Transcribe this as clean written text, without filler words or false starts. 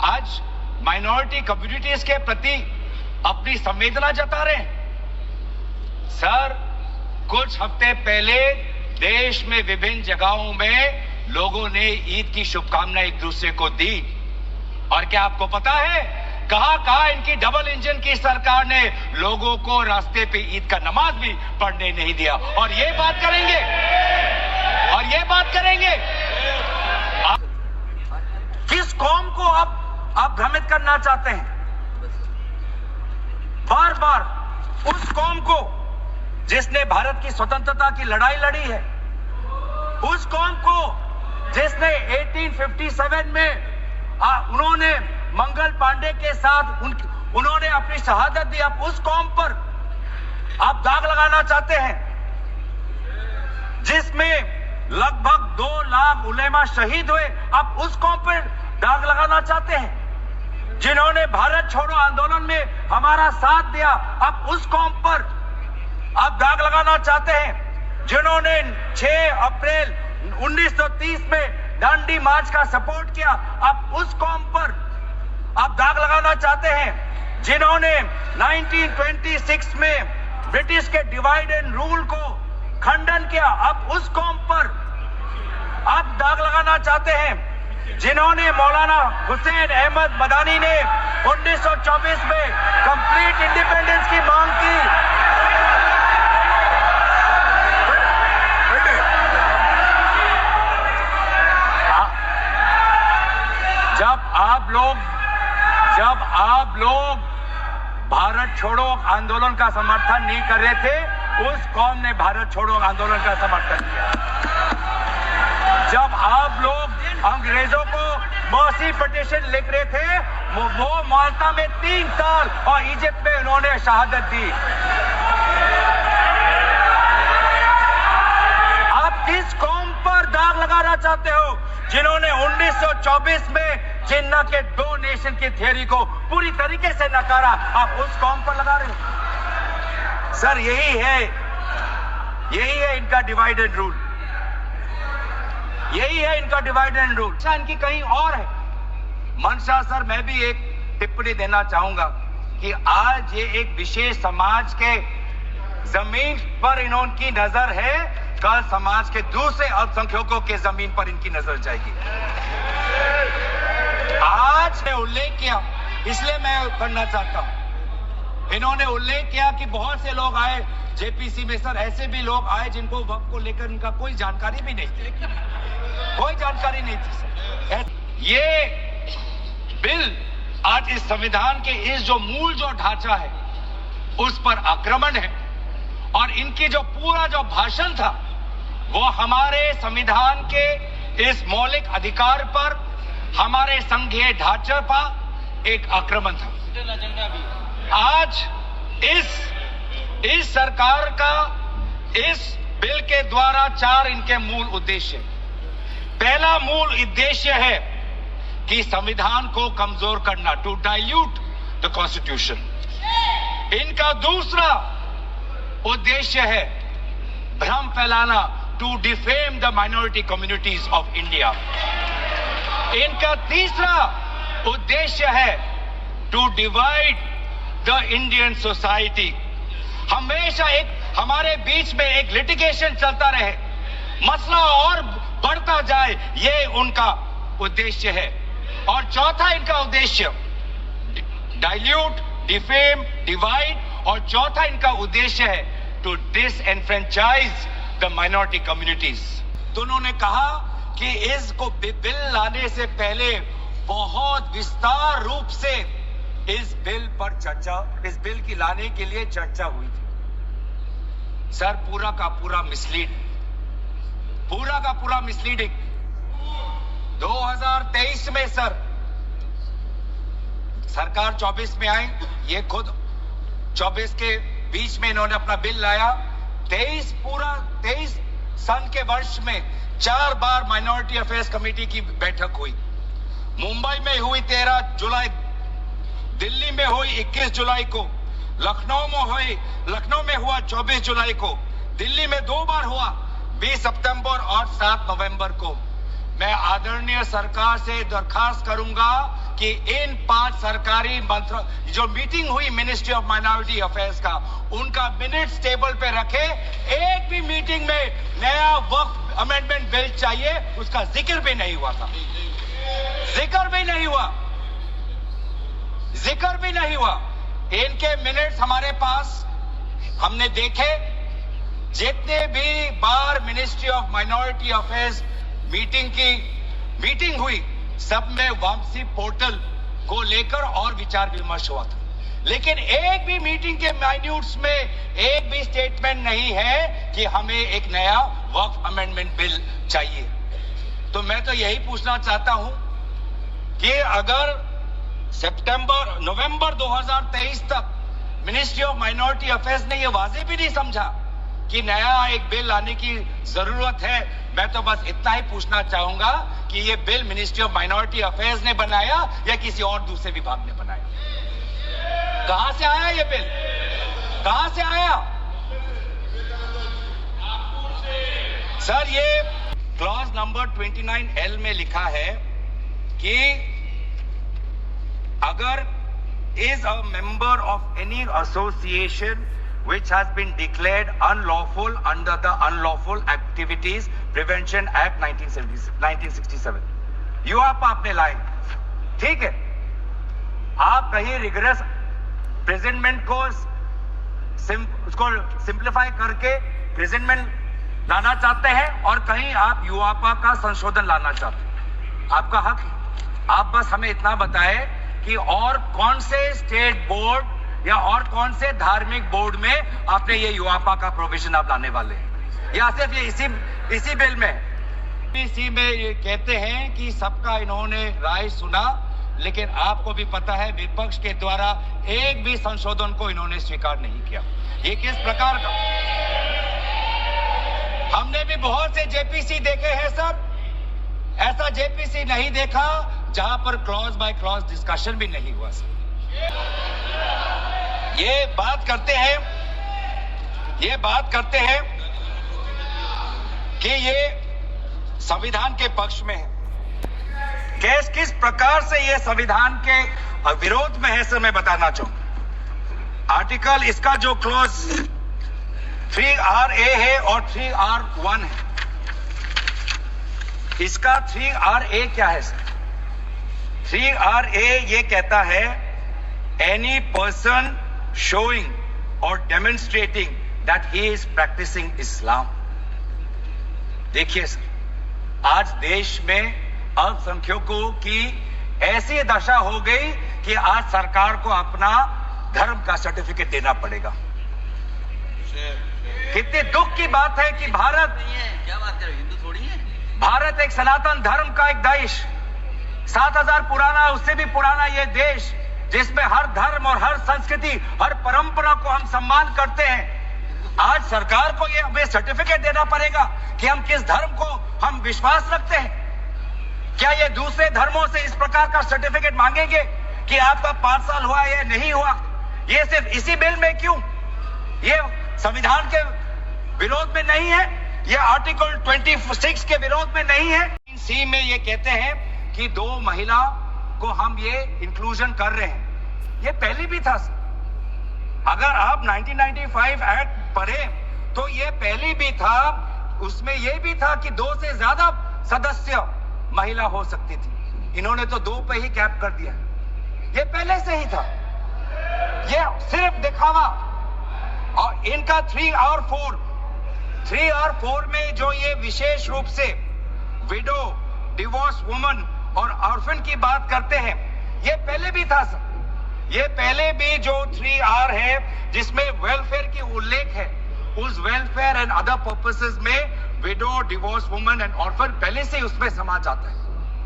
आज minority communities के प्रति अपनी संवेदना जता रहे हैं। सर, कुछ हफ्ते पहले देश में विभिन्न जगहों में लोगों ने ईद की शुभकामनाएं एक दूसरे को दी, और क्या आपको पता है कहां इनकी डबल इंजन की सरकार ने लोगों को रास्ते पे ईद का नमाज भी पढ़ने नहीं दिया। और ये बात करेंगे किस कौम को आप भ्रमित करना चाहते हैं? बार बार उस कौम को जिसने भारत की स्वतंत्रता की लड़ाई लड़ी है, उस कौम को जिसने 1857 में उन्होंने मंगल पांडे के साथ उन्होंने अपनी शहादत दी। आप उस कौम पर आप दाग लगाना चाहते हैं जिसमें लगभग 2 लाख उलेमा शहीद हुए। आप उस कौम पर दाग लगाना चाहते हैं जिन्होंने भारत छोड़ो आंदोलन में हमारा साथ दिया। आप उस कौम पर आप दाग लगाना चाहते हैं जिन्होंने 6 अप्रैल 1930 में दांडी मार्च का सपोर्ट किया। आप उस कौम पर आप दाग लगाना चाहते हैं जिन्होंने 1926 में ब्रिटिश के डिवाइड एंड रूल को खंडन किया। आप उस कौम पर आप दाग लगाना चाहते हैं जिन्होंने मौलाना हुसैन अहमद मदानी ने 1924 में कंप्लीट इंडिपेंडेंस की मांग की। जब आप लोग भारत छोड़ो आंदोलन का समर्थन नहीं कर रहे थे, उस कौम ने भारत छोड़ो आंदोलन का समर्थन किया। जब आप लोग अंग्रेजों को मर्सी पिटीशन लिख रहे थे, वो माल्टा में 3 साल और इजिप्ट में उन्होंने शहादत दी। आप किस कौम पर दाग लगाना चाहते हो जिन्होंने 1924 में जिन्ना के 2 नेशन की थियरी को पूरी तरीके से नकारा? आप उस कौम पर लगा रहे हो। सर, यही है इनका डिवाइड एंड रूल। यही है इनका डिवाइड एंड रूल। इनकी कहीं और है मंशा। सर, मैं भी एक टिप्पणी देना चाहूंगा कि आज ये एक विशेष समाज के जमीन पर इनकी नजर है, कल समाज के दूसरे अल्पसंख्यकों के जमीन पर इनकी नजर जाएगी। आज ने उल्लेख किया, इसलिए मैं करना चाहता हूं। इन्होंने उल्लेख किया कि बहुत से लोग आए जेपीसी में। सर, ऐसे भी लोग आए जिनको वक्त को लेकर इनका कोई जानकारी भी नहीं थी, कोई जानकारी नहीं थी। सर, ये बिल आज इस संविधान के इस जो मूल जो ढांचा है उस पर आक्रमण है, और इनकी जो पूरा जो भाषण था वो हमारे संविधान के इस मौलिक अधिकार पर, हमारे संघीय ढांचे पर एक आक्रमण था। आज इस सरकार का इस बिल के द्वारा 4 इनके मूल उद्देश्य। पहला मूल उद्देश्य है कि संविधान को कमजोर करना, टू डाइल्यूट द कॉन्स्टिट्यूशन। इनका दूसरा उद्देश्य है भ्रम फैलाना, to defame the minority communities of India. इनका तीसरा उद्देश्य है to divide the Indian society. हमेशा हमारे बीच में एक लिटिगेशन चलता रहे, मसला और बढ़ता जाए, ये उनका उद्देश्य है। और चौथा इनका उद्देश्य डाइल्यूट, डिफेम, डिवाइड, और चौथा इनका उद्देश्य है to disenfranchise the minority communities. तो उन्होंने कहा कि इसको बिल लाने से पहले बहुत विस्तार रूप से इस बिल की लाने के लिए चर्चा हुई थी। सर, पूरा का पूरा मिसलीडिंग। 2023 में सर सरकार 24 में आई, ये खुद 24 के बीच में इन्होंने अपना बिल लाया। 23 सन के वर्ष में 4 बार माइनॉरिटी अफेयर्स कमेटी की बैठक हुई। मुंबई में हुई 13 जुलाई, दिल्ली में हुई 21 जुलाई को, लखनऊ में हुआ 24 जुलाई को, दिल्ली में 2 बार हुआ 20 सितंबर और 7 नवंबर को। मैं आदरणीय सरकार से दरखास्त करूंगा कि इन 5 सरकारी मंत्र जो मीटिंग हुई मिनिस्ट्री ऑफ माइनॉरिटी अफेयर्स का, उनका मिनट्स टेबल पे रखे। एक भी मीटिंग में नया वक्फ अमेंडमेंट बिल चाहिए उसका जिक्र भी नहीं हुआ था। जिक्र भी नहीं हुआ, जिक्र भी नहीं हुआ। इनके मिनट्स हमारे पास, हमने देखे। जितने भी बार ministry of minority affairs meeting हुई, सब में वापसी पोर्टल को लेकर और विचार विमर्श हुआ था, लेकिन एक भी मीटिंग के माइन्यूट्स में एक भी स्टेटमेंट नहीं है कि हमें एक नया वक्फ अमेंडमेंट बिल चाहिए। तो मैं तो यही पूछना चाहता हूं कि अगर नवंबर 2023 तक मिनिस्ट्री ऑफ माइनॉरिटी अफेयर्स ने यह वाजे भी नहीं समझा कि नया एक बिल लाने की जरूरत है, मैं तो बस इतना ही पूछना चाहूंगा कि ये bill ministry of minority affairs ने बनाया या किसी और दूसरे विभाग ने बनाया? कहां से आया ये बिल? कहां से आया? सर, ये क्लॉज नंबर 29L में लिखा है कि अगर is a member of any association which has been declared unlawful under the Unlawful Activities Prevention Act 1967। यूआपा आपने लाए, ठीक है। आप कहीं रिगरस प्रेजेंटमेंट को उसको सिंप्लीफाई करके प्रेजेंटमेंट लाना चाहते हैं और कहीं आप यूआपा का संशोधन लाना चाहते हैं, आपका हक है। आप बस हमें इतना बताएं कि और कौन से स्टेट बोर्ड या और कौन से धार्मिक बोर्ड में आपने ये यूआपा का प्रोविजन आप लाने वाले हैं, या सिर्फ ये इसी बिल में? इसी में ये कहते हैं कि सबका इन्होंने राय सुना, लेकिन आपको भी पता है विपक्ष के द्वारा एक भी संशोधन को इन्होंने स्वीकार नहीं किया। ये किस प्रकार का? हमने भी बहुत से जेपीसी देखे हैं सर, ऐसा जेपीसी नहीं देखा जहां पर क्लॉज बाय क्लॉज डिस्कशन भी नहीं हुआ सर। ये बात करते हैं कि ये संविधान के पक्ष में है। किस प्रकार से ये संविधान के विरोध में है सर, मैं बताना चाहूंगा। आर्टिकल इसका जो क्लॉज 3RA है और 3R1 है। इसका 3RA क्या है सर? 3RA ये कहता है any person showing or demonstrating that he is practising Islam. देखिए सर, आज देश में अल्पसंख्यकों की ऐसी दशा हो गई कि आज सरकार को अपना धर्म का सर्टिफिकेट देना पड़ेगा। कितने दुख की बात है कि भारत नहीं है, क्या बात कर रहे हो, हिंदू थोड़ी है। भारत एक सनातन धर्म का एक देश, 7000 पुराना, उससे भी पुराना ये देश, जिसमें हर धर्म और हर संस्कृति, हर परंपरा को हम सम्मान करते हैं। आज सरकार को ये हमें सर्टिफिकेट देना पड़ेगा कि हम किस धर्म को हम विश्वास रखते हैं। क्या ये दूसरे धर्मों से इस प्रकार का सर्टिफिकेट मांगेंगे कि आपका 5 साल हुआ या नहीं हुआ? ये सिर्फ इसी बिल में क्यों? ये संविधान के विरोध में नहीं है, ये आर्टिकल 26 के विरोध में नहीं है। सी में ये कहते हैं कि 2 महिला को हम ये इंक्लूजन कर रहे हैं। ये पहले भी था। अगर आप 1995 एक्ट पढ़े तो ये पहले भी था, उसमें ये भी था कि 2 से ज्यादा सदस्य महिला हो सकती थी। इन्होंने तो 2 पे ही कैप कर दिया। ये पहले से ही था, ये सिर्फ दिखावा। और इनका 3R4 में जो ये विशेष रूप से विडो, डिवोर्स वुमन और ऑर्फन की बात करते हैं, ये पहले भी था सर। ये पहले भी जो 3R है जिसमें वेलफेयर की उल्लेख है, उस वेलफेयर एंड अदर पर्पसेस में window, divorce woman and orphan पहले से ही उसमें समा जाता है।